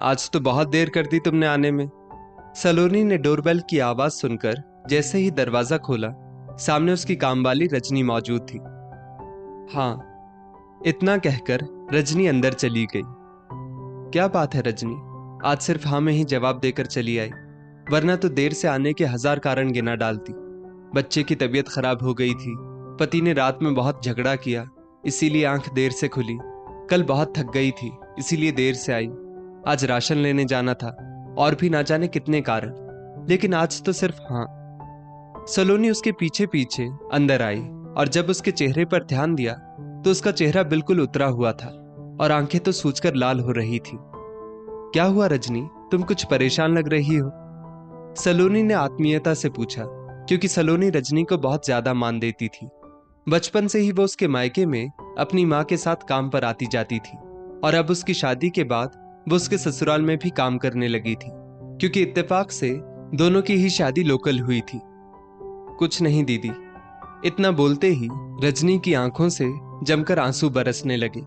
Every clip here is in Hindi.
आज तो बहुत देर कर दी तुमने आने में। सलोनी ने डोरबेल की आवाज सुनकर जैसे ही दरवाजा खोला, सामने उसकी कामवाली रजनी मौजूद थी। हाँ, इतना कहकर रजनी अंदर चली गई। क्या बात है रजनी, आज सिर्फ हाँ में ही जवाब देकर चली आई, वरना तो देर से आने के 1000 कारण गिना डालती। बच्चे की तबीयत खराब हो गई थी, पति ने रात में बहुत झगड़ा किया, इसीलिए आंख देर से खुली। कल बहुत थक गई थी, इसीलिए देर से आई। आज राशन लेने जाना था, और भी ना जाने कितने कारण, लेकिन आज तो सिर्फ हाँ। सलोनी उसके पीछे पीछे अंदर आई, और जब उसके चेहरे पर ध्यान दिया तो उसका चेहरा बिल्कुल उतरा हुआ था और आंखें तो सूजकर लाल हो रही थी। क्या हुआ रजनी, तुम कुछ परेशान लग रही हो? सलोनी ने आत्मीयता से पूछा, क्योंकि सलोनी रजनी को बहुत ज्यादा मान देती थी। बचपन से ही वो उसके मायके में अपनी माँ के साथ काम पर आती जाती थी, और अब उसकी शादी के बाद वो उसके ससुराल में भी काम करने लगी थी, क्योंकि इत्तेफाक से दोनों की ही शादी लोकल हुई थी। कुछ नहीं दीदी। इतना बोलते ही रजनी की आंखों से जमकर आंसू बरसने लगे।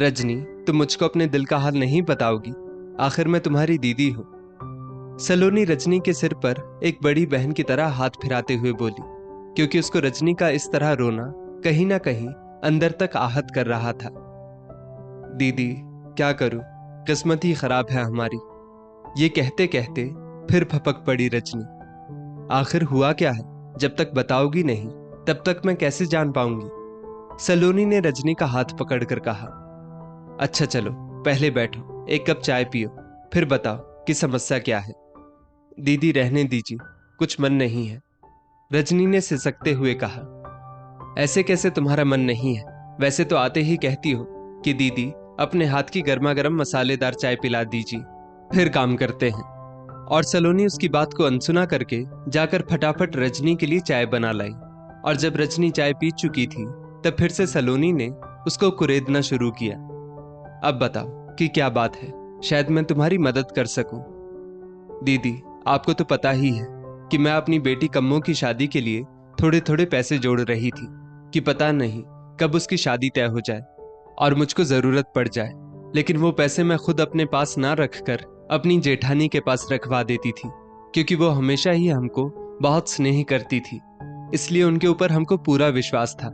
रजनी, तुम मुझको अपने दिल का हाल नहीं बताओगी? आखिर मैं तुम्हारी दीदी हूं। सलोनी रजनी के सिर पर एक बड़ी बहन की तरह हाथ फिराते हुए बोली, क्योंकि उसको रजनी का इस तरह रोना कहीं ना कहीं अंदर तक आहत कर रहा था। दीदी, क्या करूं, किस्मत ही खराब है हमारी। ये कहते कहते फिर फपक पड़ी रजनी। आखिर हुआ क्या है? जब तक बताओगी नहीं तब तक मैं कैसे जान पाऊंगी? सलोनी ने रजनी का हाथ पकड़कर कहा। अच्छा चलो, पहले बैठो, एक कप चाय पियो, फिर बताओ कि समस्या क्या है। दीदी रहने दीजिए, कुछ मन नहीं है, रजनी ने सिसकते हुए कहा। ऐसे कैसे तुम्हारा मन नहीं है? वैसे तो आते ही कहती हो कि दीदी अपने हाथ की गर्मा गर्म मसालेदार चाय पिला दीजिए, फिर काम करते हैं। और सलोनी उसकी बात को अनसुना करके जाकर फटाफट रजनी के लिए चाय बना लाई। और जब रजनी चाय पी चुकी थी तब फिर से सलोनी ने उसको कुरेदना शुरू किया। अब बताओ कि क्या बात है, शायद मैं तुम्हारी मदद कर सकूं। दीदी, आपको तो पता ही है कि मैं अपनी बेटी कम्मो की शादी के लिए थोड़े थोड़े पैसे जोड़ रही थी, कि पता नहीं कब उसकी शादी तय हो जाए और मुझको जरूरत पड़ जाए। लेकिन वो पैसे मैं खुद अपने पास ना रखकर अपनी जेठानी के पास रखवा देती थी, क्योंकि वो हमेशा ही हमको बहुत स्नेह करती थी, इसलिए उनके ऊपर हमको पूरा विश्वास था।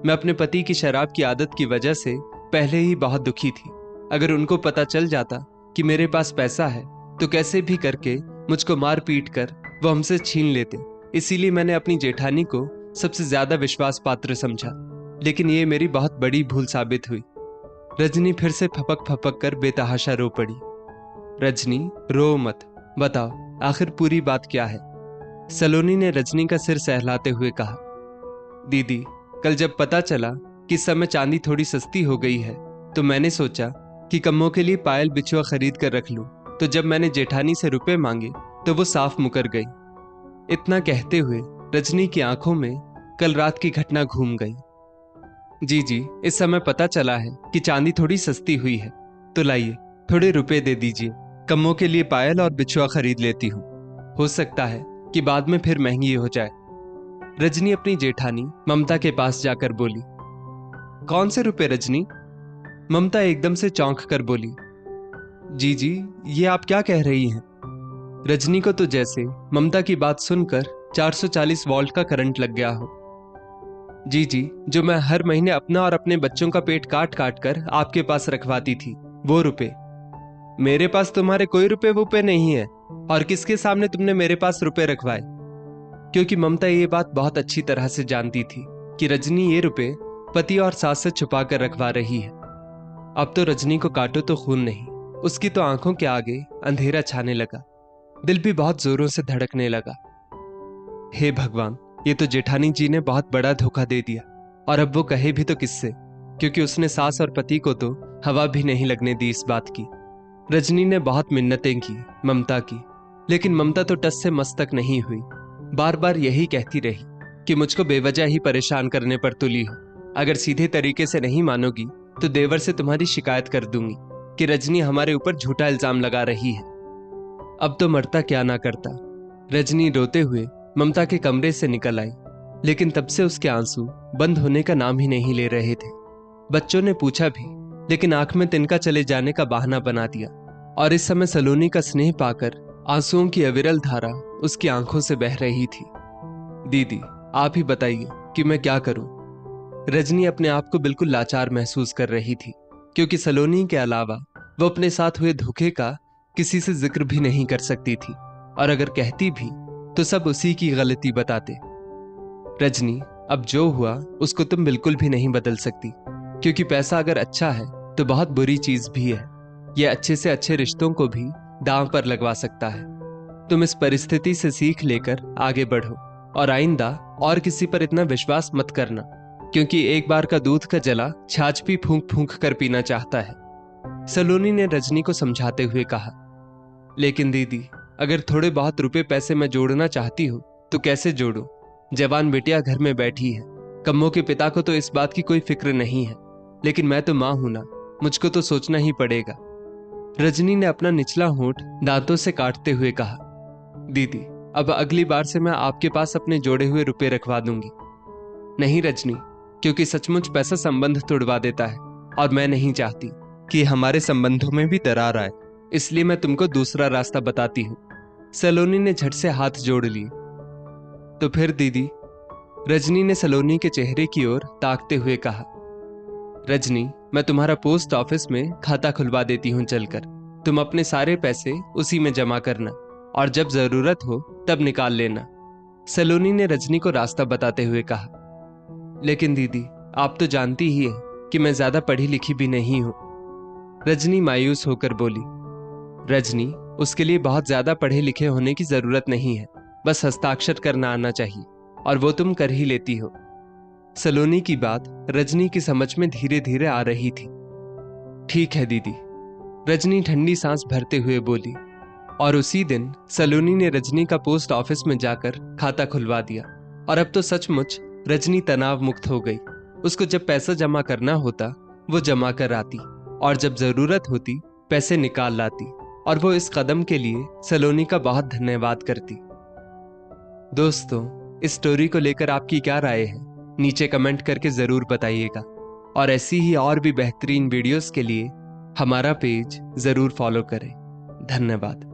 मैं अपने पति की शराब की आदत की वजह से पहले ही बहुत दुखी थी। अगर उनको पता चल जाता कि मेरे पास पैसा है तो कैसे भी करके मुझको मार पीट कर वो हमसे छीन लेते। इसीलिए मैंने अपनी जेठानी को सबसे ज्यादा विश्वास पात्र समझा, लेकिन ये मेरी बहुत बड़ी भूल साबित हुई। रजनी फिर से फपक फपक कर बेतहाशा रो पड़ी। रजनी, रो मत, बताओ आखिर पूरी बात क्या है? सलोनी ने रजनी का सिर सहलाते हुए कहा। दीदी, कल जब पता चला कि इस समय चांदी थोड़ी सस्ती हो गई है तो मैंने सोचा कि कम्मों के लिए पायल बिछुआ खरीद कर रख लूं। तो जब मैंने जेठानी से रुपए मांगे तो वो साफ मुकर गई। इतना कहते हुए रजनी की आंखों में कल रात की घटना घूम गई। जी, इस समय पता चला है कि चांदी थोड़ी सस्ती हुई है, तो लाइए थोड़े रुपए दे दीजिए, कम्मों के लिए पायल और बिछुआ खरीद लेती हूँ। हो सकता है कि बाद में फिर महंगी हो जाए। रजनी अपनी जेठानी ममता के पास जाकर बोली। कौन से रुपए रजनी? ममता एकदम से चौंक कर बोली। जी, ये आप क्या कह रही हैं? रजनी को तो जैसे ममता की बात सुनकर 440 वोल्ट का करंट लग गया हो। जी, जो मैं हर महीने अपना और अपने बच्चों का पेट काट काट कर आपके पास रखवाती थी, वो रुपए। मेरे पास तुम्हारे कोई रुपए वुपे नहीं है। और किसके सामने तुमने मेरे पास रुपए रखवाए? क्योंकि ममता ये बात बहुत अच्छी तरह से जानती थी कि रजनी ये रुपए पति और सास से छुपा कर रखवा रही है। अब तो रजनी को काटो तो खून नहीं, उसकी तो आंखों के आगे अंधेरा छाने लगा, दिल भी बहुत जोरों से धड़कने लगा। हे भगवान, ये तो जेठानी जी ने बहुत बड़ा धोखा दे दिया। और अब वो कहे भी तो किससे, क्योंकि उसने सास और पति को तो हवा भी नहीं लगने दी इस बात की। रजनी ने बहुत मिन्नतें की ममता की, लेकिन ममता तो टस से मस्तक नहीं हुई। बार बार यही कहती रही कि मुझको बेवजह ही परेशान करने पर तुली हो। अगर सीधे तरीके से नहीं मानोगी तो देवर से तुम्हारी शिकायत कर दूंगी कि रजनी हमारे ऊपर झूठा इल्जाम लगा रही है। अब तो मरता क्या ना करता। रजनी रोते हुए ममता के कमरे से निकल आई, लेकिन तब से उसके आंसू बंद होने का नाम ही नहीं ले रहे थे। बच्चों ने पूछा भी, लेकिन आंख में तिनका चले जाने का बहाना बना दिया। और इस समय सलोनी का स्नेह पाकर आंसुओं की अविरल धारा उसकी आंखों से बह रही थी। दीदी, आप ही बताइए कि मैं क्या करूं। रजनी अपने आप को बिल्कुल लाचार महसूस कर रही थी, क्योंकि सलोनी के अलावा वो अपने साथ हुए धोखे का किसी से जिक्र भी नहीं कर सकती थी, और अगर कहती भी तो सब उसी की गलती बताते। रजनी, अब जो हुआ उसको तुम बिल्कुल भी नहीं बदल सकती, क्योंकि पैसा अगर अच्छा है तो बहुत बुरी चीज भी है। यह अच्छे से अच्छे रिश्तों को भी दांव पर लगवा सकता है। तुम इस परिस्थिति से सीख लेकर आगे बढ़ो, और आइंदा और किसी पर इतना विश्वास मत करना, क्योंकि एक बार का दूध का जला छाछ भी फूंक फूंक कर पीना चाहता है। सलोनी ने रजनी को समझाते हुए कहा। लेकिन दीदी, अगर थोड़े बहुत रुपए पैसे मैं जोड़ना चाहती हूँ तो कैसे जोड़ूं? जवान बिटिया घर में बैठी है। कम्मों के पिता को तो इस बात की कोई फिक्र नहीं है, लेकिन मैं तो मां हूं ना, मुझको तो सोचना ही पड़ेगा। रजनी ने अपना निचला होंठ दांतों से काटते हुए कहा। दीदी, अब अगली बार से मैं आपके पास अपने जोड़े हुए रुपए रखवा दूंगी। नहीं रजनी, क्योंकि सचमुच पैसा संबंध तोड़वा देता है, और मैं नहीं चाहती कि हमारे संबंधों में भी दरार आए, इसलिए मैं तुमको दूसरा रास्ता बताती हूँ। सलोनी ने झट से हाथ जोड़ लिए। तो फिर दीदी? रजनी ने सलोनी के चेहरे की ओर ताकते हुए कहा। रजनी, मैं तुम्हारा पोस्ट ऑफिस में खाता खुलवा देती हूँ चलकर। तुम अपने सारे पैसे उसी में जमा करना, और जब जरूरत हो तब निकाल लेना। सलोनी ने रजनी को रास्ता बताते हुए कहा। लेकिन दीदी, आप तो जानती ही हैं कि मैं ज्यादा पढ़ी लिखी भी नहीं हूं। रजनी मायूस होकर बोली। रजनी, उसके लिए बहुत ज्यादा पढ़े लिखे होने की जरूरत नहीं है, बस हस्ताक्षर करना आना चाहिए, और वो तुम कर ही लेती हो। सलोनी की बात रजनी की समझ में धीरे धीरे आ रही थी। ठीक है दीदी, रजनी ठंडी सांस भरते हुए बोली। और उसी दिन सलोनी ने रजनी का पोस्ट ऑफिस में जाकर खाता खुलवा दिया, और अब तो सचमुच रजनी तनाव मुक्त हो गई। उसको जब पैसा जमा करना होता वो जमा कर आती, और जब जरूरत होती पैसे निकाल लाती, और वो इस कदम के लिए सलोनी का बहुत धन्यवाद करती। दोस्तों, इस स्टोरी को लेकर आपकी क्या राय है, नीचे कमेंट करके जरूर बताइएगा, और ऐसी ही और भी बेहतरीन वीडियोस के लिए हमारा पेज जरूर फॉलो करें। धन्यवाद।